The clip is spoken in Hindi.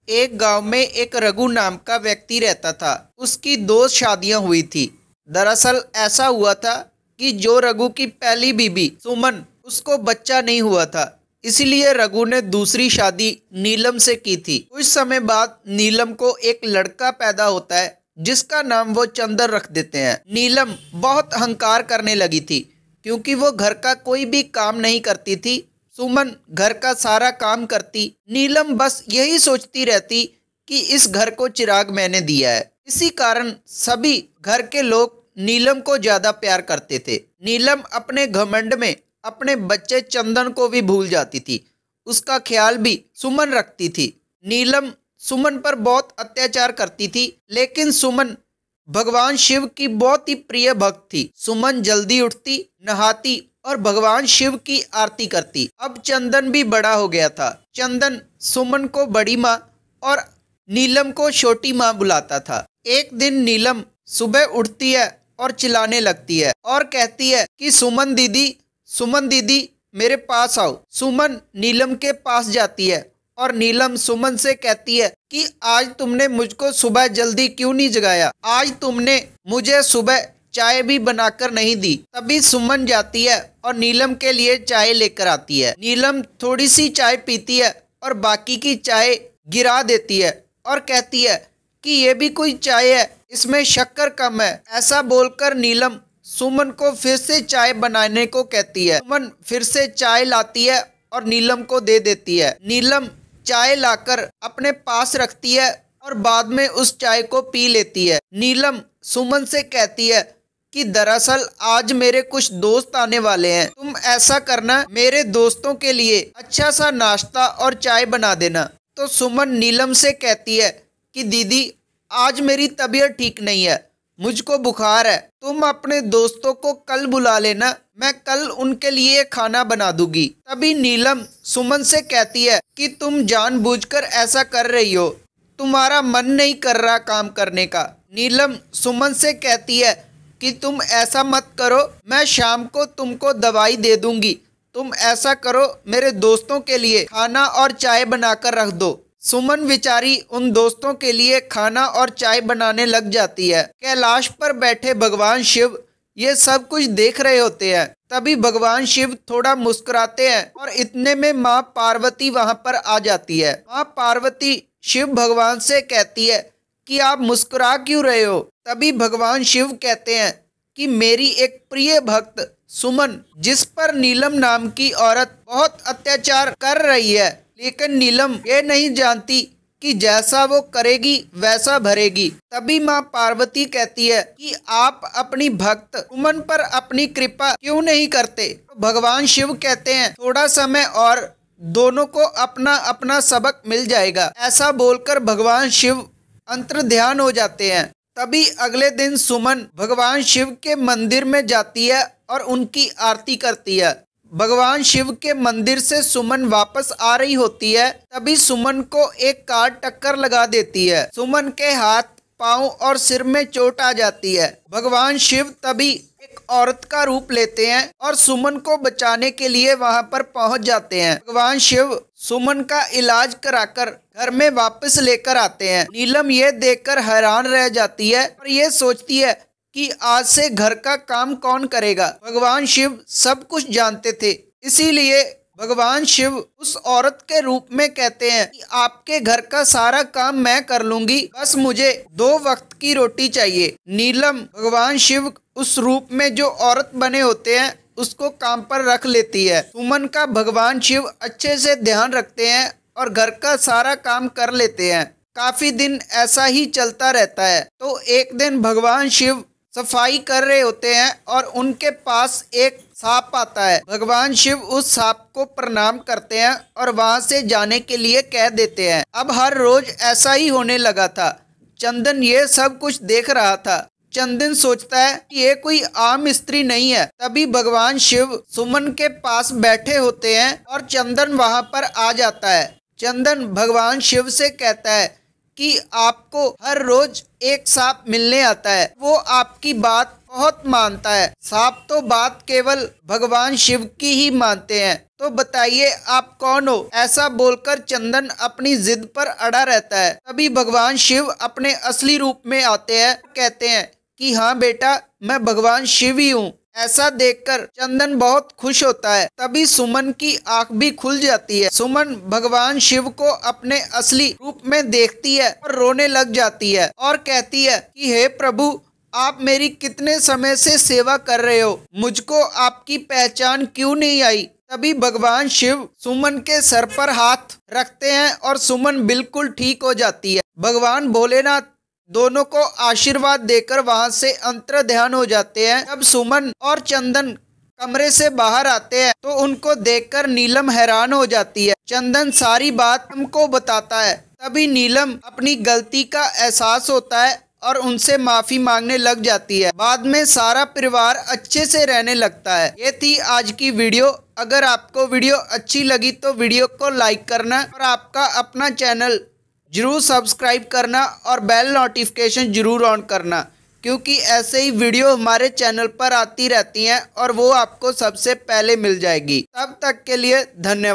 एक गांव में एक रघु नाम का व्यक्ति रहता था। उसकी दो शादियां हुई थी। दरअसल ऐसा हुआ था कि जो रघु की पहली बीबी सुमन, उसको बच्चा नहीं हुआ था, इसलिए रघु ने दूसरी शादी नीलम से की थी। कुछ समय बाद नीलम को एक लड़का पैदा होता है जिसका नाम वो चंदन रख देते हैं। नीलम बहुत अहंकार करने लगी थी क्योंकि वो घर का कोई भी काम नहीं करती थी। सुमन घर का सारा काम करती। नीलम बस यही सोचती रहती कि इस घर को चिराग मैंने दिया है। इसी कारण सभी घर के लोग नीलम को ज्यादा प्यार करते थे। नीलम अपने घमंड में अपने बच्चे चंदन को भी भूल जाती थी। उसका ख्याल भी सुमन रखती थी। नीलम सुमन पर बहुत अत्याचार करती थी, लेकिन सुमन भगवान शिव की बहुत ही प्रिय भक्त थी। सुमन जल्दी उठती, नहाती और भगवान शिव की आरती करती। अब चंदन भी बड़ा हो गया था। चंदन सुमन को बड़ी माँ और नीलम को छोटी माँ बुलाता था। एक दिन नीलम सुबह उठती है और चिल्लाने लगती है और कहती है कि सुमन दीदी मेरे पास आओ। सुमन नीलम के पास जाती है और नीलम सुमन से कहती है कि आज तुमने मुझको सुबह जल्दी क्यों नहीं जगाया? आज तुमने मुझे सुबह चाय भी बनाकर नहीं दी। तभी सुमन जाती है और नीलम के लिए चाय लेकर आती है। नीलम थोड़ी सी चाय पीती है और बाकी की चाय गिरा देती है और कहती है कि ये भी कोई चाय है, इसमें शक्कर कम है। ऐसा बोलकर नीलम सुमन को फिर से चाय बनाने को कहती है। सुमन फिर से चाय लाती है और नीलम को दे देती है। नीलम चाय लाकर अपने पास रखती है और बाद में उस चाय को पी लेती है। नीलम सुमन से कहती है कि दरअसल आज मेरे कुछ दोस्त आने वाले हैं, तुम ऐसा करना, मेरे दोस्तों के लिए अच्छा सा नाश्ता और चाय बना देना। तो सुमन नीलम से कहती है कि दीदी आज मेरी तबीयत ठीक नहीं है, मुझको बुखार है, तुम अपने दोस्तों को कल बुला लेना, मैं कल उनके लिए खाना बना दूंगी। तभी नीलम सुमन से कहती है कि तुम जानबूझकर ऐसा कर रही हो, तुम्हारा मन नहीं कर रहा काम करने का। नीलम सुमन से कहती है कि तुम ऐसा मत करो, मैं शाम को तुमको दवाई दे दूंगी, तुम ऐसा करो मेरे दोस्तों के लिए खाना और चाय बनाकर रख दो। सुमन बेचारी उन दोस्तों के लिए खाना और चाय बनाने लग जाती है। कैलाश पर बैठे भगवान शिव ये सब कुछ देख रहे होते हैं। तभी भगवान शिव थोड़ा मुस्कुराते हैं और इतने में माँ पार्वती वहाँ पर आ जाती है। माँ पार्वती शिव भगवान से कहती है कि आप मुस्कुरा क्यों रहे हो? तभी भगवान शिव कहते हैं कि मेरी एक प्रिय भक्त सुमन, जिस पर नीलम नाम की औरत बहुत अत्याचार कर रही है, लेकिन नीलम ये नहीं जानती कि जैसा वो करेगी वैसा भरेगी। तभी माँ पार्वती कहती है कि आप अपनी भक्त सुमन पर अपनी कृपा क्यों नहीं करते? तो भगवान शिव कहते हैं थोड़ा समय और, दोनों को अपना अपना सबक मिल जाएगा। ऐसा बोलकर भगवान शिव अंतर ध्यान हो जाते हैं। तभी अगले दिन सुमन भगवान शिव के मंदिर में जाती है और उनकी आरती करती है। भगवान शिव के मंदिर से सुमन वापस आ रही होती है। तभी सुमन को एक कार टक्कर लगा देती है। सुमन के हाथ, पाँव और सिर में चोट आ जाती है। भगवान शिव तभी एक औरत का रूप लेते हैं और सुमन को बचाने के लिए वहां पर पहुंच जाते हैं। भगवान शिव सुमन का इलाज कराकर घर में वापस लेकर आते हैं। नीलम ये देखकर हैरान रह जाती है और ये सोचती है कि आज से घर का काम कौन करेगा। भगवान शिव सब कुछ जानते थे, इसीलिए भगवान शिव उस औरत के रूप में कहते हैं कि आपके घर का सारा काम मैं कर लूंगी, बस मुझे 2 वक्त की रोटी चाहिए। नीलम भगवान शिव उस रूप में जो औरत बने होते हैं उसको काम पर रख लेती है। सुमन का भगवान शिव अच्छे से ध्यान रखते हैं और घर का सारा काम कर लेते हैं। काफी दिन ऐसा ही चलता रहता है। तो एक दिन भगवान शिव सफाई कर रहे होते हैं और उनके पास एक सांप आता है। भगवान शिव उस सांप को प्रणाम करते हैं और वहां से जाने के लिए कह देते हैं। अब हर रोज ऐसा ही होने लगा था। चंदन ये सब कुछ देख रहा था। चंदन सोचता है कि ये कोई आम स्त्री नहीं है। तभी भगवान शिव सुमन के पास बैठे होते हैं और चंदन वहां पर आ जाता है। चंदन भगवान शिव से कहता है कि आपको हर रोज एक सांप मिलने आता है, वो आपकी बात बहुत मानता है। साफ तो बात केवल भगवान शिव की ही मानते हैं। तो बताइए आप कौन हो? ऐसा बोलकर चंदन अपनी जिद पर अड़ा रहता है। तभी भगवान शिव अपने असली रूप में आते हैं, कहते हैं कि हाँ बेटा, मैं भगवान शिव ही हूँ। ऐसा देखकर चंदन बहुत खुश होता है। तभी सुमन की आंख भी खुल जाती है। सुमन भगवान शिव को अपने असली रूप में देखती है और रोने लग जाती है और कहती है कि हे प्रभु, आप मेरी कितने समय से सेवा कर रहे हो, मुझको आपकी पहचान क्यों नहीं आई? तभी भगवान शिव सुमन के सर पर हाथ रखते हैं और सुमन बिल्कुल ठीक हो जाती है। भगवान भोलेनाथ दोनों को आशीर्वाद देकर वहां से अंतर ध्यान हो जाते हैं। जब सुमन और चंदन कमरे से बाहर आते हैं तो उनको देखकर नीलम हैरान हो जाती है। चंदन सारी बात हमको बताता है। तभी नीलम अपनी गलती का एहसास होता है और उनसे माफी मांगने लग जाती है। बाद में सारा परिवार अच्छे से रहने लगता है। ये थी आज की वीडियो। अगर आपको वीडियो अच्छी लगी तो वीडियो को लाइक करना और आपका अपना चैनल जरूर सब्सक्राइब करना और बेल नोटिफिकेशन जरूर ऑन करना, क्योंकि ऐसे ही वीडियो हमारे चैनल पर आती रहती हैं और वो आपको सबसे पहले मिल जाएगी। तब तक के लिए धन्यवाद।